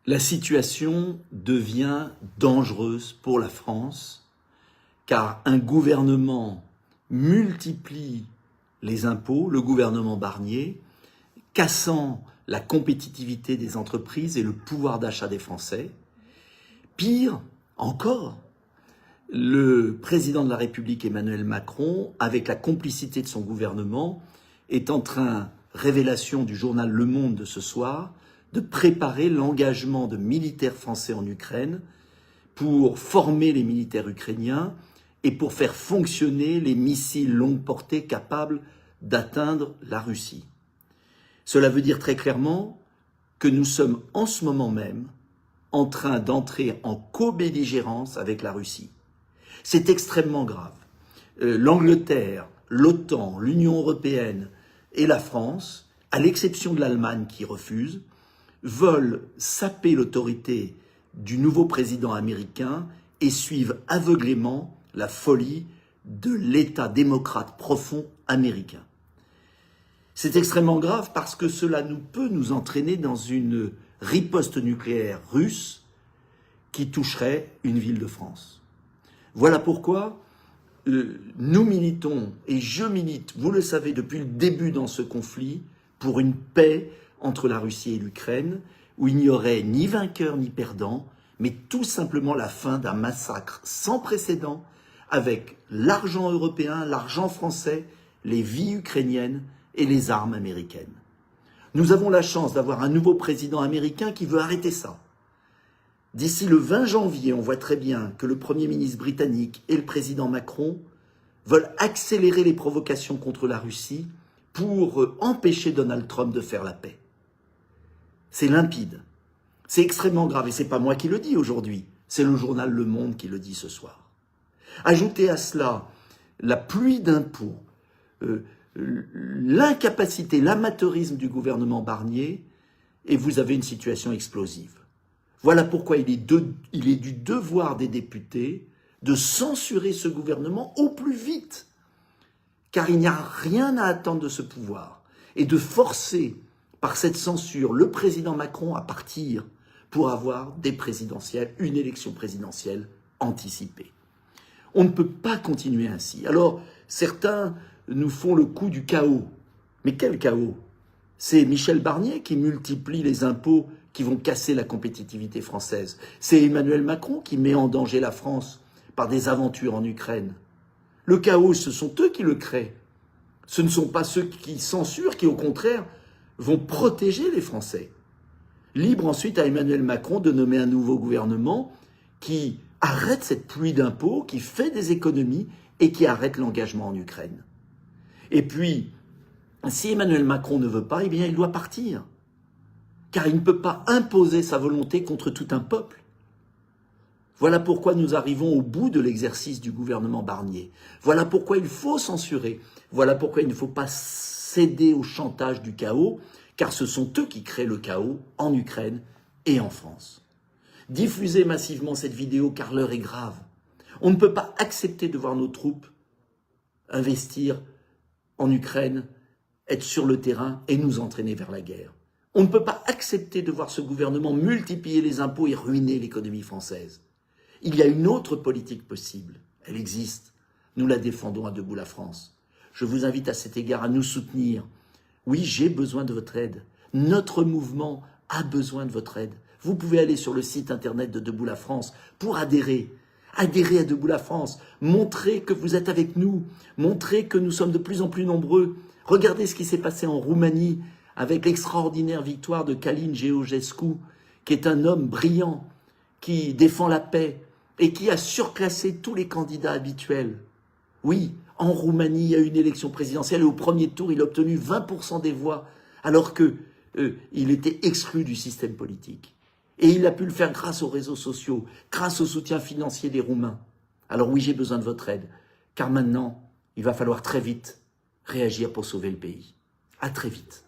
La situation devient dangereuse pour la France, car un gouvernement multiplie les impôts, le gouvernement Barnier, cassant la compétitivité des entreprises et le pouvoir d'achat des Français. Pire encore, le président de la République Emmanuel Macron, avec la complicité de son gouvernement, est en train, révélation du journal Le Monde de ce soir, de préparer l'engagement de militaires français en Ukraine pour former les militaires ukrainiens et pour faire fonctionner les missiles longue portée capables d'atteindre la Russie. Cela veut dire très clairement que nous sommes en ce moment même en train d'entrer en co-belligérance avec la Russie. C'est extrêmement grave. L'Angleterre, l'OTAN, l'Union européenne et la France, à l'exception de l'Allemagne qui refuse, veulent saper l'autorité du nouveau président américain et suivent aveuglément la folie de l'État démocrate profond américain. C'est extrêmement grave parce que cela peut nous entraîner dans une riposte nucléaire russe qui toucherait une ville de France. Voilà pourquoi nous militons, et je milite, vous le savez, depuis le début dans ce conflit, pour une paix entre la Russie et l'Ukraine, où il n'y aurait ni vainqueur ni perdant, mais tout simplement la fin d'un massacre sans précédent avec l'argent européen, l'argent français, les vies ukrainiennes et les armes américaines. Nous avons la chance d'avoir un nouveau président américain qui veut arrêter ça. D'ici le 20 janvier, on voit très bien que le Premier ministre britannique et le président Macron veulent accélérer les provocations contre la Russie pour empêcher Donald Trump de faire la paix. C'est limpide. C'est extrêmement grave. Et ce n'est pas moi qui le dis aujourd'hui. C'est le journal Le Monde qui le dit ce soir. Ajoutez à cela la pluie d'impôts, l'incapacité, l'amateurisme du gouvernement Barnier, et vous avez une situation explosive. Voilà pourquoi il est du devoir des députés de censurer ce gouvernement au plus vite, car il n'y a rien à attendre de ce pouvoir, et de forcer par cette censure le président Macron à partir pour avoir des présidentielles, une élection présidentielle anticipée. On ne peut pas continuer ainsi. Alors, certains nous font le coup du chaos. Mais quel chaos? C'est Michel Barnier qui multiplie les impôts qui vont casser la compétitivité française. C'est Emmanuel Macron qui met en danger la France par des aventures en Ukraine. Le chaos, ce sont eux qui le créent. Ce ne sont pas ceux qui censurent, qui au contraire vont protéger les Français. Libre ensuite à Emmanuel Macron de nommer un nouveau gouvernement qui arrête cette pluie d'impôts, qui fait des économies et qui arrête l'engagement en Ukraine. Et puis, si Emmanuel Macron ne veut pas, eh bien il doit partir. Car il ne peut pas imposer sa volonté contre tout un peuple. Voilà pourquoi nous arrivons au bout de l'exercice du gouvernement Barnier. Voilà pourquoi il faut censurer. Voilà pourquoi il ne faut pas céder au chantage du chaos, car ce sont eux qui créent le chaos en Ukraine et en France. Diffusez massivement cette vidéo car l'heure est grave. On ne peut pas accepter de voir nos troupes investir en Ukraine, être sur le terrain et nous entraîner vers la guerre. On ne peut pas accepter de voir ce gouvernement multiplier les impôts et ruiner l'économie française. Il y a une autre politique possible. Elle existe. Nous la défendons à Debout la France. Je vous invite à cet égard à nous soutenir. Oui, j'ai besoin de votre aide. Notre mouvement a besoin de votre aide. Vous pouvez aller sur le site internet de Debout la France pour adhérer. Adhérer à Debout la France. Montrer que vous êtes avec nous. Montrer que nous sommes de plus en plus nombreux. Regardez ce qui s'est passé en Roumanie avec l'extraordinaire victoire de Călin Georgescu, qui est un homme brillant, qui défend la paix et qui a surclassé tous les candidats habituels. Oui, en Roumanie, il y a eu une élection présidentielle et au premier tour, il a obtenu 20% des voix, alors qu'il était exclu du système politique. Et il a pu le faire grâce aux réseaux sociaux, grâce au soutien financier des Roumains. Alors oui, j'ai besoin de votre aide, car maintenant, il va falloir très vite réagir pour sauver le pays. À très vite.